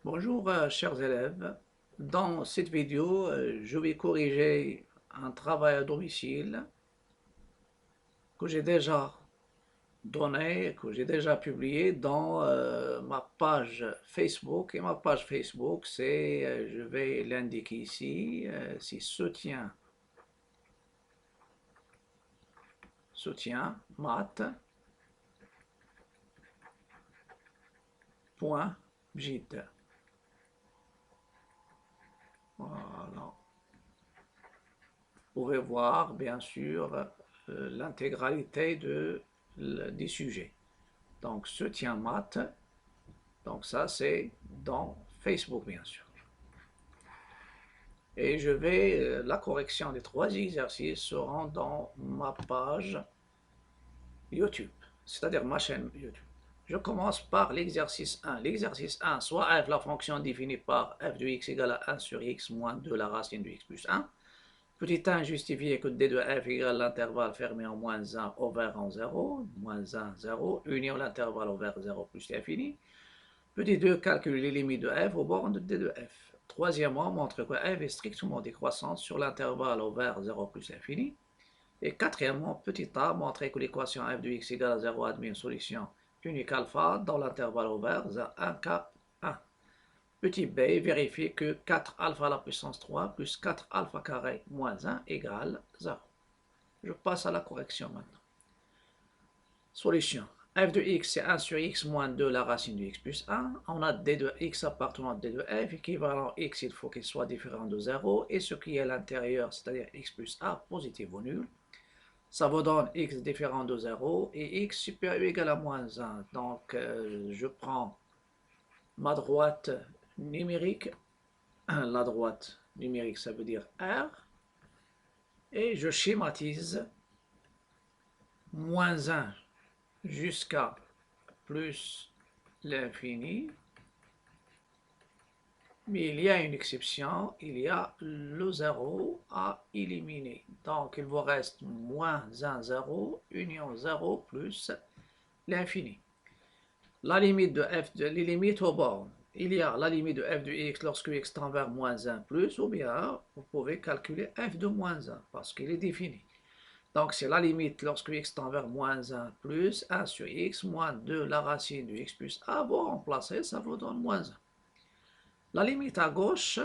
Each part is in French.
Bonjour chers élèves, dans cette vidéo je vais corriger un travail à domicile que j'ai déjà donné, que j'ai déjà publié dans ma page Facebook. Et ma page Facebook c'est, je vais l'indiquer ici, c'est soutien math.git. Voilà. Vous pouvez voir bien sûr l'intégralité des sujets. Donc, soutien maths, donc ça c'est dans Facebook bien sûr. Et je vais, la correction des 3 exercices seront dans ma page YouTube, c'est-à-dire ma chaîne YouTube. Je commence par l'exercice 1. L'exercice 1, soit f la fonction définie par f de x égale à 1 sur x moins 2 la racine de x plus 1. Petit 1 justifie que d de f égale l'intervalle fermé en moins 1 ouvert en 0, moins 1, 0, union l'intervalle ouvert 0 plus l'infini. Petit 2, calcule les limites de f aux bornes de d de f. Troisièmement, montre que f est strictement décroissante sur l'intervalle ouvert 0 plus l'infini. Et quatrièmement, petit a, montrer que l'équation f de x égale à 0 admet une solution unique alpha dans l'intervalle ouvert 1 k 1. Petit b, vérifie que 4 alpha à la puissance 3 plus 4 alpha carré moins 1 égale 0. Je passe à la correction maintenant. Solution. f de x c'est 1 sur x moins 2 la racine de x plus 1. On a d de x appartenant à d de f, équivalent x, il faut qu'il soit différent de 0, et ce qui est à l'intérieur, c'est-à-dire x plus a, positif ou nul. Ça vous donne x différent de 0 et x supérieur ou égal à moins 1. Donc, je prends ma droite numérique, la droite numérique ça veut dire R, et je schématise moins 1 jusqu'à plus l'infini, mais il y a une exception, il y a le 0 à éliminer. Donc il vous reste moins 1, 0, union 0 plus l'infini. La limite de f, les limites aux bornes. Il y a la limite de f de x lorsque x tend vers moins 1 plus, ou bien vous pouvez calculer f de moins 1 parce qu'il est défini. Donc c'est la limite lorsque x tend vers moins 1 plus 1 sur x moins 2 la racine de x plus a. Vous remplacez, ça vous donne moins 1. La limite à gauche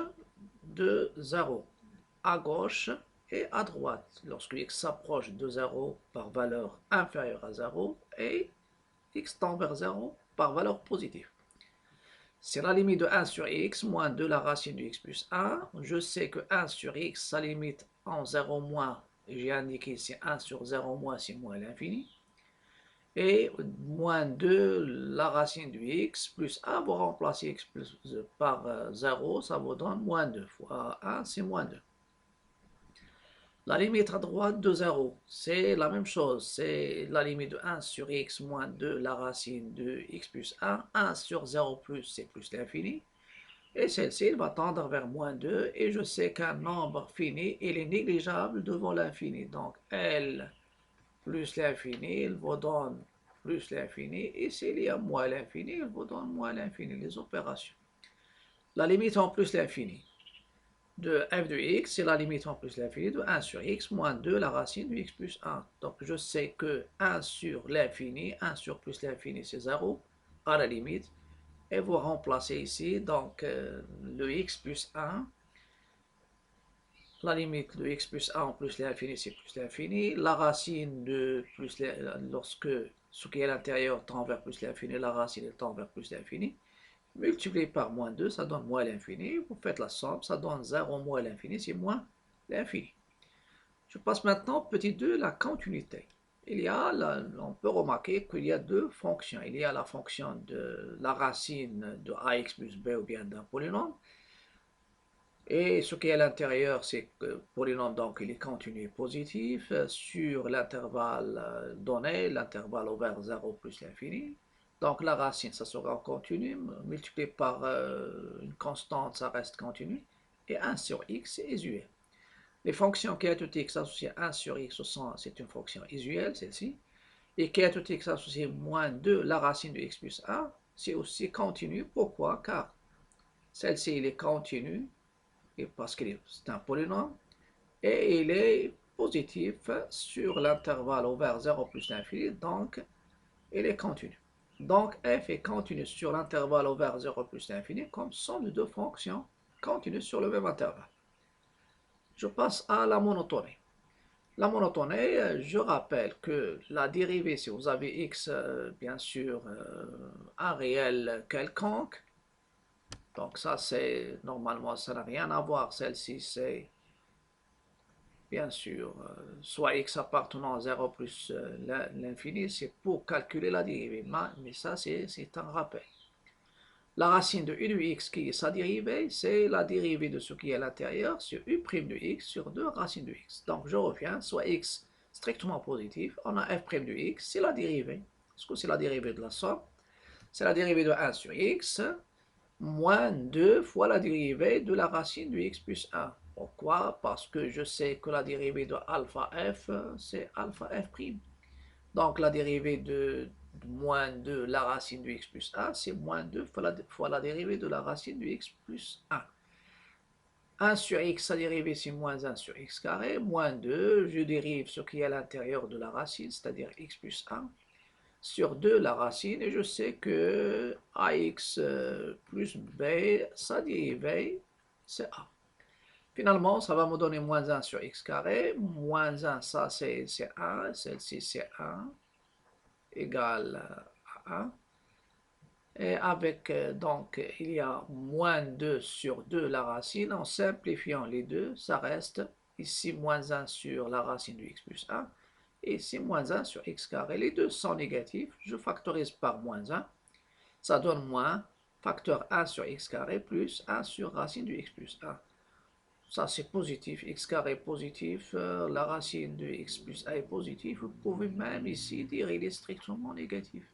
de 0, à gauche et à droite, lorsque x s'approche de 0 par valeur inférieure à 0 et x tend vers 0 par valeur positive. C'est la limite de 1 sur x moins 2 la racine de x plus 1. Je sais que 1 sur x, sa limite en 0 moins, j'ai indiqué c'est 1 sur 0 moins, c'est moins l'infini. Et moins 2 la racine de x plus 1, vous remplacez x plus, par 0, ça vous donne moins 2 fois 1, c'est moins 2. La limite à droite de 0, c'est la même chose, c'est la limite de 1 sur x moins 2 la racine de x plus 1, 1 sur 0 plus, c'est plus l'infini. Et celle-ci, elle va tendre vers moins 2, et je sais qu'un nombre fini, il est négligeable devant l'infini. Donc, L plus l'infini, il vous donne plus l'infini, et s'il y a moins l'infini, il vous donne moins l'infini, les opérations. La limite en plus l'infini de f de x, c'est la limite en plus l'infini de 1 sur x moins 2 la racine de x plus 1. Donc, je sais que 1 sur l'infini, 1 sur plus l'infini, c'est 0, à la limite. Et vous remplacez ici, donc, le x plus 1, la limite de x plus 1 plus l'infini, c'est plus l'infini. La racine de plus, lorsque ce qui est à l'intérieur tend vers plus l'infini, la racine tend vers plus l'infini. Multiplié par moins 2, ça donne moins l'infini. Vous faites la somme, ça donne 0 moins l'infini, c'est moins l'infini. Je passe maintenant au petit 2, la continuité. On peut remarquer qu'il y a deux fonctions. Il y a la fonction de la racine de ax plus b ou bien d'un polynôme. Et ce qui est à l'intérieur, c'est que le polynôme, donc, il est continu positif sur l'intervalle donné, l'intervalle ouvert 0 plus l'infini. Donc la racine, ça sera en continu, multiplié par une constante, ça reste continu. Et 1 sur x, c'est usuel. Les fonctions qui à tout x associées à 1 sur x, c'est une fonction usuelle, celle-ci. Et qui à tout x associée moins 2, la racine de x plus 1, c'est aussi continu. Pourquoi? Car Celle-ci, il est continu, et parce que c'est un polynôme, et il est positif sur l'intervalle ouvert 0 plus l'infini, donc il est continu. Donc f est continu sur l'intervalle ouvert 0 plus l'infini comme somme de deux fonctions continues sur le même intervalle. Je passe à la monotonie. La monotonie, je rappelle que la dérivée, si vous avez x, bien sûr, un réel quelconque, donc ça c'est, normalement ça n'a rien à voir, celle-ci c'est, bien sûr, soit x appartenant à 0 plus l'infini, c'est pour calculer la dérivée, mais ça c'est un rappel. La racine de u de x qui est sa dérivée, c'est la dérivée de ce qui est à l'intérieur sur u' de x sur 2 racines de x. Donc je reviens, soit x strictement positif, on a f' de x, c'est la dérivée. Est-ce que c'est la dérivée de la somme? C'est la dérivée de 1 sur x, moins 2 fois la dérivée de la racine de x plus 1. Pourquoi? Parce que je sais que la dérivée de alpha f, c'est alpha f'. Donc la dérivée de moins 2 la racine de x plus 1, c'est moins 2 fois la dérivée de la racine de x plus 1. 1 sur x, sa dérivée c'est moins 1 sur x carré, moins 2, je dérive ce qui est à l'intérieur de la racine, c'est-à-dire x plus 1, sur 2 la racine, et je sais que ax plus b, sa dérivée c'est a. Finalement, ça va me donner moins 1 sur x carré, moins 1, ça c'est 1, celle-ci c'est 1, égale à 1. Et avec, donc, il y a moins 2 sur 2 la racine. En simplifiant les deux, ça reste ici moins 1 sur la racine de x plus 1. Et ici moins 1 sur x carré. Les deux sont négatifs. Je factorise par moins 1. Ça donne moins facteur 1 sur x carré plus 1 sur racine de x plus 1. Ça c'est positif, x carré positif, la racine de x plus 1 est positive. Vous pouvez même ici dire qu'il est strictement négatif.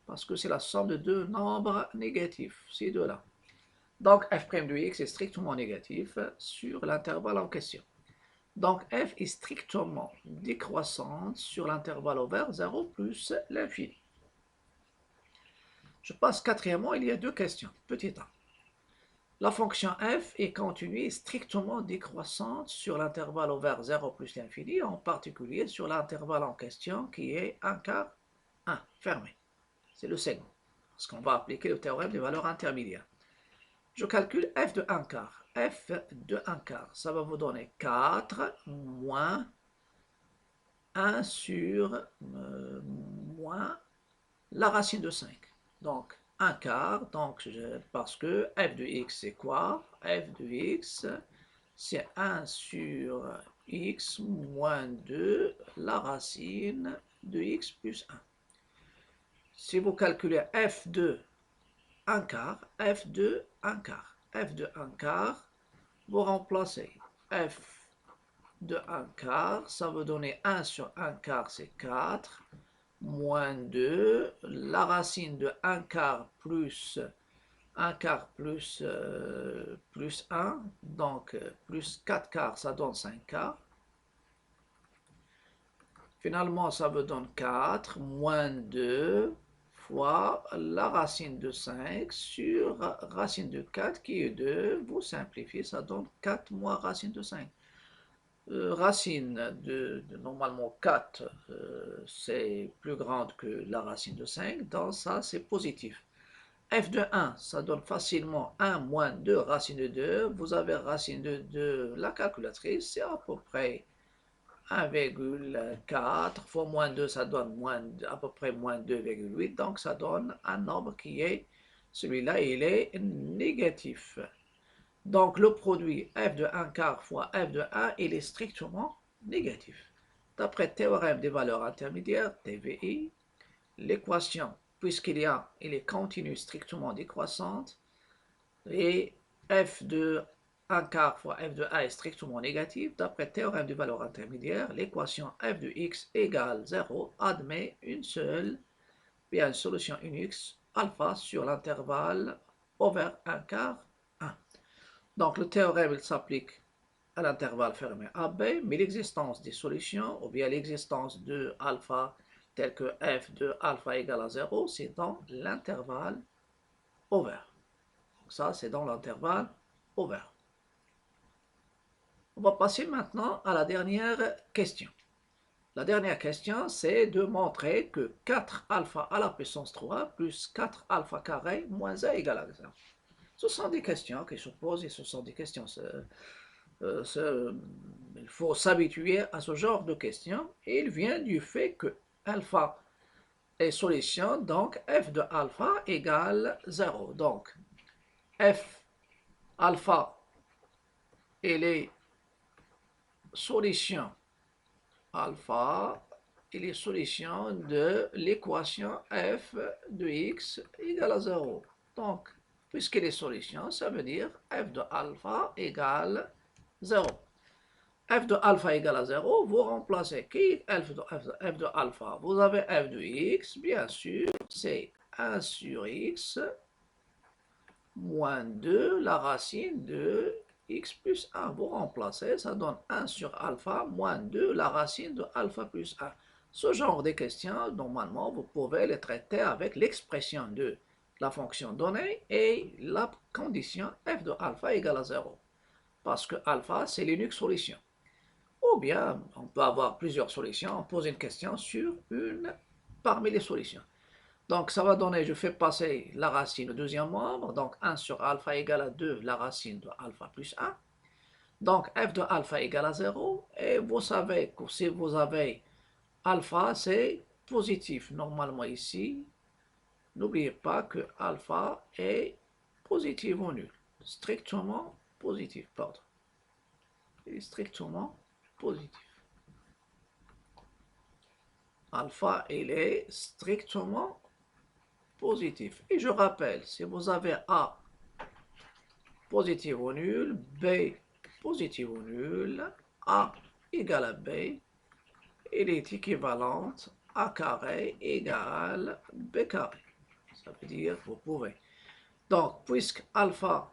Parce que c'est la somme de deux nombres négatifs, ces deux-là. Donc f' de x est strictement négatif sur l'intervalle en question. Donc f est strictement décroissante sur l'intervalle ouvert 0 plus l'infini. Je passe quatrièmement, il y a deux questions. Petit a. La fonction f est continue et strictement décroissante sur l'intervalle ouvert 0 plus l'infini, en particulier sur l'intervalle en question qui est 1 quart 1, fermé. C'est le segment, parce qu'on va appliquer le théorème des valeurs intermédiaires. Je calcule f de 1 quart. F de 1 quart, ça va vous donner 4 moins 1 sur moins la racine de 5. Donc 1 quart, donc parce que f de x c'est quoi? F de x c'est 1 sur x moins 2 la racine de x plus 1. Si vous calculez f de 1 quart, f de 1 quart, f de 1 quart, vous remplacez f de 1 quart, ça veut donner 1 sur 1 quart, c'est 4, moins 2, la racine de 1 quart plus 1 quart plus 1, donc plus 4 quarts, ça donne 5 quarts. Finalement, ça me donne 4, moins 2, fois la racine de 5 sur racine de 4 qui est 2. Vous simplifiez, ça donne 4 moins racine de 5. Racine de normalement 4, c'est plus grande que la racine de 5, donc ça c'est positif. F de 1, ça donne facilement 1 moins 2 racine de 2. Vous avez racine de 2, la calculatrice, c'est à peu près 1,4 fois moins 2, ça donne à peu près moins 2,8, donc ça donne un nombre qui est, celui-là, il est négatif. Donc le produit f de 1 quart fois f de 1, il est strictement négatif. D'après le théorème des valeurs intermédiaires, TVI, l'équation, puisqu'il est continu strictement décroissante, et f de 1 quart fois f de 1 est strictement négatif, d'après le théorème des valeurs intermédiaires, l'équation f de x égale 0 admet une solution unique alpha sur l'intervalle ouvert 1 quart 1. Donc le théorème s'applique à l'intervalle fermé AB, mais l'existence des solutions, ou bien l'existence de alpha tel que f de alpha égale à 0, c'est dans l'intervalle ouvert. Ça, c'est dans l'intervalle ouvert. On va passer maintenant à la dernière question. La dernière question, c'est de montrer que 4 alpha à la puissance 3 plus 4 alpha carré moins 1 égale à 0. Ce sont des questions qui se posent et ce sont des questions. Il faut s'habituer à ce genre de questions. Et il vient du fait que alpha est solution, donc f de alpha égale 0. Donc f alpha et les solutions alpha et les solutions de l'équation f de x égale à 0. Donc, puisque les solutions, ça veut dire f de alpha égale 0. F de alpha égale à 0, vous remplacez qui f de alpha? Vous avez f de x, bien sûr, c'est 1 sur x moins 2, la racine de x plus 1. Vous remplacez, ça donne 1 sur alpha moins 2, la racine de alpha plus 1. Ce genre de questions, normalement, vous pouvez les traiter avec l'expression de la fonction donnée et la condition f de alpha égale à 0. Parce que alpha, c'est l'unique solution. Ou bien, on peut avoir plusieurs solutions, on pose une question sur une parmi les solutions. Donc, ça va donner, je fais passer la racine au deuxième membre, donc 1 sur alpha égale à 2, la racine de alpha plus 1. Donc, f de alpha égale à 0, et vous savez que si vous avez alpha, c'est positif. Normalement ici, n'oubliez pas que alpha est positif ou nul. Strictement positif, pardon. Il est strictement positif. Alpha, il est strictement positif. Et je rappelle, si vous avez A positif ou nul, B positif ou nul, A égale à B, il est équivalent A carré égale B carré. Ça veut dire, vous pouvez. Donc, puisque alpha,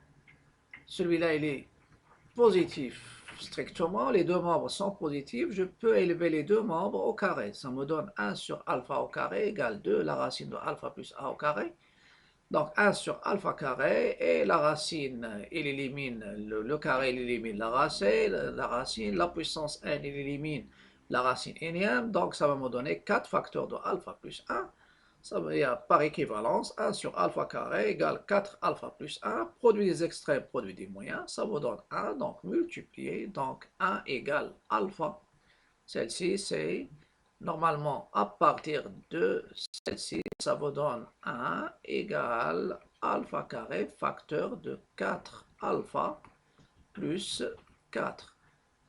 celui-là, il est positif strictement, les deux membres sont positifs, je peux élever les deux membres au carré. Ça me donne 1 sur alpha au carré égale 2, la racine de alpha plus a au carré. Donc 1 sur alpha carré, et la racine, il élimine le carré, il élimine la racine, la puissance n, il élimine la racine énième, donc ça va me donner 4 facteurs de alpha plus 1. Ça veut dire par équivalence, 1 sur alpha carré égale 4 alpha plus 1, produit des extrêmes, produit des moyens, ça vous donne 1, donc multiplié, donc 1 égale alpha. Celle-ci, c'est normalement à partir de celle-ci, ça vous donne 1 égale alpha carré facteur de 4 alpha plus 4.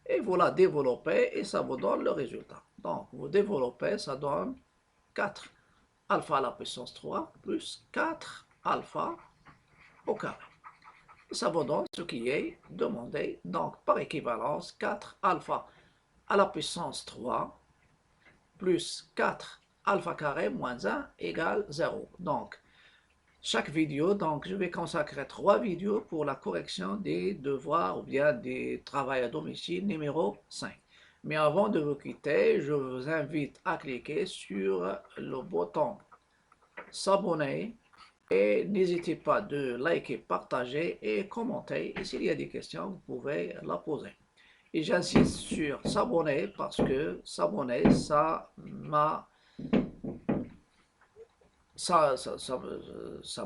Et vous la développez et ça vous donne le résultat. Donc, vous développez, ça donne 4 alpha à la puissance 3 plus 4 alpha au carré. Et ça vous donne ce qui est demandé. Donc, par équivalence, 4 alpha à la puissance 3 plus 4 alpha carré moins 1 égale 0. Donc, chaque vidéo, donc je vais consacrer 3 vidéos pour la correction des devoirs ou bien des travaux à domicile numéro 5. Mais avant de vous quitter, je vous invite à cliquer sur le bouton s'abonner et n'hésitez pas de liker, partager et commenter. Et s'il y a des questions, vous pouvez la poser. Et j'insiste sur s'abonner parce que s'abonner, ça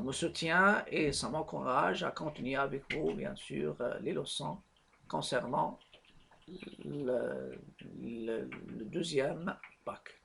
me soutient et ça m'encourage à continuer avec vous, bien sûr, les leçons concernant le deuxième bac.